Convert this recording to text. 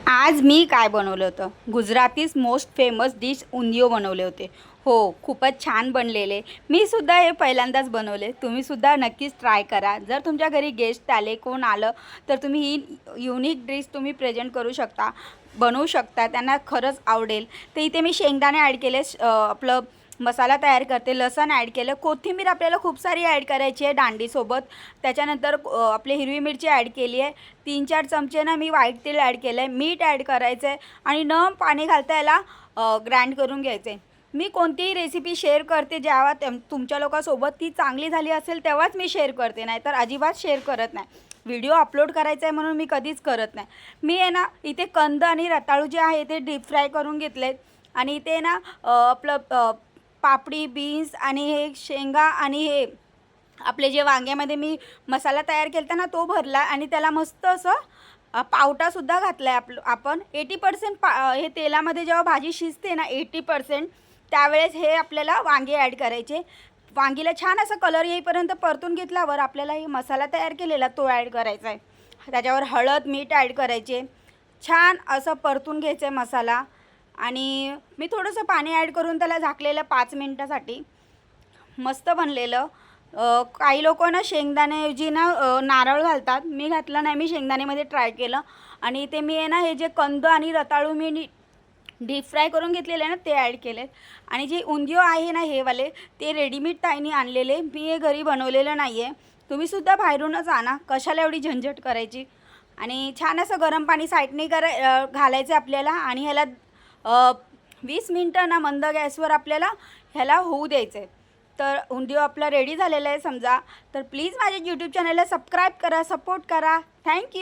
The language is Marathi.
आज मी काय बनवलं होतं? Gujaratis most famous dish undhiyo बनवले होते. हो, खूपच छान बनलेले. मी सुद्धा हे पहिल्यांदाच बनवले. तुम्ही सुद्धा नक्कीच ट्राय करा. जर तुमच्या घरी गेस्ट आले, कोण आलं, तर तुम्ही ही युनिक डिश तुम्ही प्रेझेंट करू शकता, बनवू शकता. त्यांना खरंच आवडेल. तर इथे मी शेंगदाणे ॲड केले, आपलं मसाला तयार करते, लसूण ॲड केलं, कोथिंबीर आपल्याला खूप सारी ॲड करायची आहे दांडीसोबत. त्याच्यानंतर आपली हिरवी मिरची ॲड केली आहे, 3-4 चमचे ना मी व्हाईट तेल ॲड केलं आहे, मीठ ॲड करायचं आहे आणि न पाणी घालता याला ग्राइंड करून घ्यायचं आहे. मी कोणतीही रेसिपी शेअर करते जेव्हा तुमच्या लोकांसोबत ती चांगली झाली असेल तेव्हाच मी शेअर करते, नाही तर अजिबात शेअर करत नाही. व्हिडिओ अपलोड करायचा आहे म्हणून मी कधीच करत नाही. मी आहे ना इथे कंद आणि रताळू जे आहे ते डीप फ्राय करून घेतलेत आणि इथे ना आपलं पापडी, बीन्स आणि हे शेंगा आणि हे आपले जे वांग्यामध्ये मी मसाला तयार केला होता ना तो भरला आणि त्याला मस्त असं पावटासुद्धा घातला आहे. आपण 80% हे तेलामध्ये जेव्हा भाजी शिजते ना 80% त्यावेळेस हे आपल्याला वांगे ॲड करायचे. वांगीला छान असा कलर येईपर्यंत परतून घेतल्यावर आपल्याला हे मसाला तयार केलेला तो ॲड करायचा आहे. त्याच्यावर हळद, मीठ ॲड करायचे. छान असं परतून घ्यायचं आहे मसाला आणि मी थोडंसं पाणी ॲड करून त्याला झाकलेलं 5 मिनटासाठी. मस्त बनलेलं. काही लोक ना शेंगदाण्याऐवजी ना नारळ घालतात. मी घातलं नाही, मी शेंगदाण्यामध्ये ट्राय केलं आणि ते मी आहे ना हे जे कंद आणि रताळू मी डीप फ्राय करून घेतलेले ना ते ॲड केलेत. आणि जे उंधियो आहे ना हे वाले ते रेडीमेड ताईंनी आणलेले, मी हे घरी बनवलेलं नाही आहे. तुम्हीसुद्धा बाहेरूनच आणा, कशाला एवढी झंझट करायची. आणि छान असं गरम पाणी साईडने घालायचं आपल्याला आणि ह्याला 20 मिनटं ना मंद गॅसवर आपल्याला ह्याला होऊ द्यायचं आहे. तर उंधियो आपला रेडी झालेला आहे समजा. तर प्लीज माझ्या यूट्यूब चॅनलला सबस्क्राईब करा, सपोर्ट करा. थँक्यू.